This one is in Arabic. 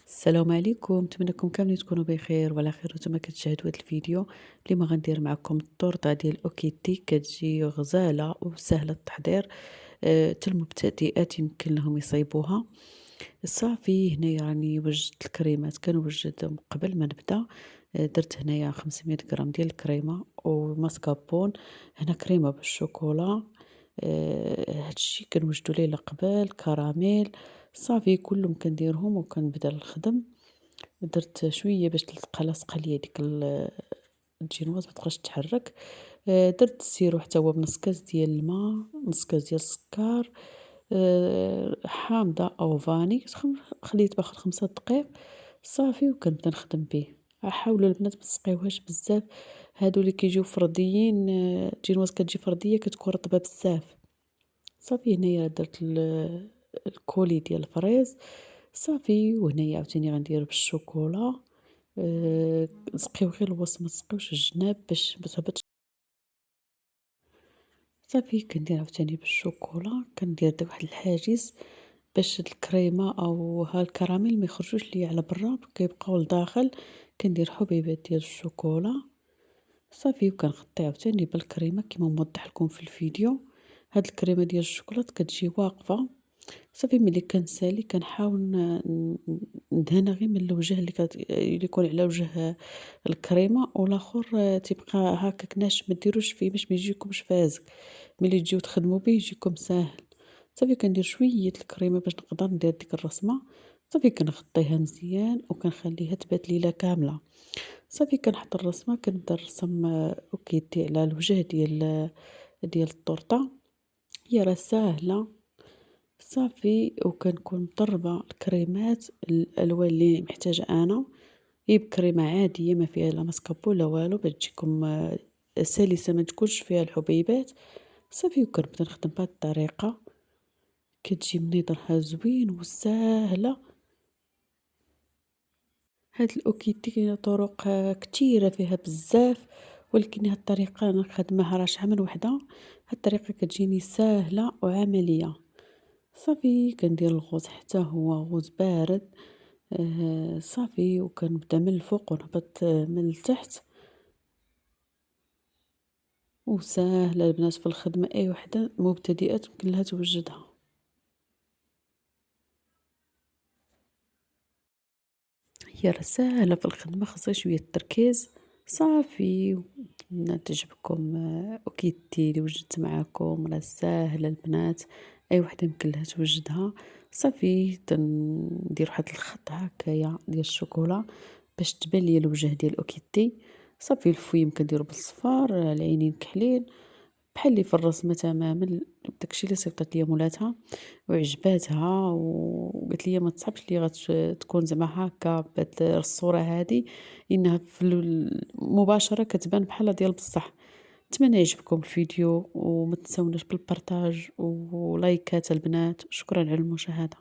السلام عليكم، نتمنىكم كاملين تكونوا بخير وعلى خير وانتم كتشاهدوا هذا الفيديو. اليوم غندير معكم الطورطه ديال اوكيتي، كتجي غزاله وسهله التحضير. حتى المبتدئات يمكن لهم يصايبوها. صافي هنايا راني وجدت الكريمات، كنوجد قبل ما نبدا. درت هنايا 500 غرام ديال الكريمه وماسكابون. هنا كريمه بالشوكولا. هادشي كنوجدو ليلة قبل كراميل. صافي كلهم كنديرهم وكنبدا نخدم. درت شوية باش تلصق لاصقة ليا ديك الجينواز متبقاش تتحرك. درت السيرو حتى هو بنص كاس ديال الما، نص كاس ديال السكر، حامضة أو فاني. خليه يطبخ 5 دقايق صافي وكنبدا نخدم به. حاولوا البنات متسقيوهاش بزاف، هادو اللي كيجيو فرديين. الجينواز كتجي فردية كتكون رطبة بزاف. صافي هنايا درت الكولي ديال الفريز. صافي وهنايا عاوتاني غندير بالشوكولا. نسقيو غير الوسط متسقيوش الجناب باش متهبطش. صافي كندير عاوتاني بالشوكولا، كندير واحد الحاجز باش الكريمة أو الكراميل ميخرجوش ليا على برا، كيبقاو لداخل. كندير حبيبات ديال الشوكولا. صافي وكنغطي عاوتاني بالكريمة كيما موضح لكم في الفيديو. هاد الكريمة ديال الشوكولات كتجي واقفة. صافي ملي كنسالي كنحاول ندهنها غير من الوجه اللي يكون على وجه الكريمة، والآخر تيبقى هكاك ناشف، ما ديروش فيه باش ما يجيكمش فازك. ملي تجيو تخدموا به يجيكم ساهل. صافي كندير شوية الكريمة باش نقدر ندير ديك الرسمة. صافي كنغطيها مزيان وكنخليها تبات ليلة كاملة. صافي كنحط الرسمة، كنبدا نرسم اوكيتي على الوجه ديال الطورطة. هي راه ساهلة. صافي وكنكون مطربة الكريمات الألوان اللي محتاجة أنا. هي بكريمة عادية ما فيها لا ماسكابو لا والو، باش تجيكم سلسة ما تكونش فيها الحبيبات. صافي وكنبدا نخدم بهاد الطريقة، كتجي منظرها زوين وساهلة. هاد الأوكيتي كاينة طرق كتيرة فيها بزاف، ولكن هاد الطريقة أنا خدماها راه شحال من وحدة. هاد الطريقة كتجيني ساهلة وعملية. صافي كندير الغوز حتى هو غوز بارد. صافي وكنبدا من الفوق ونهبط من التحت. وساهلة البنات في الخدمة، أي وحدة مبتدئة يمكن لها توجدها. هي راه ساهلة في الخدمة، خاصها شوية التركيز. صافي نتمنى تعجبكم أوكيتي اللي وجدت معاكم، راه ساهلة البنات، أي وحدة يمكن لها توجدها. صافي ندير واحد الخط هكايا ديال الشوكولا باش تبان ليا الوجه ديال أوكيتي. صافي الفويم كنديرو بالصفار، العينين كحلين بحال اللي في الرسمة تماما. داكشي اللي صيفطت ليا مولاتها وعجباتها وقالت لي ما تصحبش لي تكون زعما هكا بهاد الصورة هادي، انها في المباشرة كتبان بحال ديال بصح. نتمنى يعجبكم الفيديو وما تنساوناش بالبارطاج ولايكات البنات. شكرا على المشاهدة.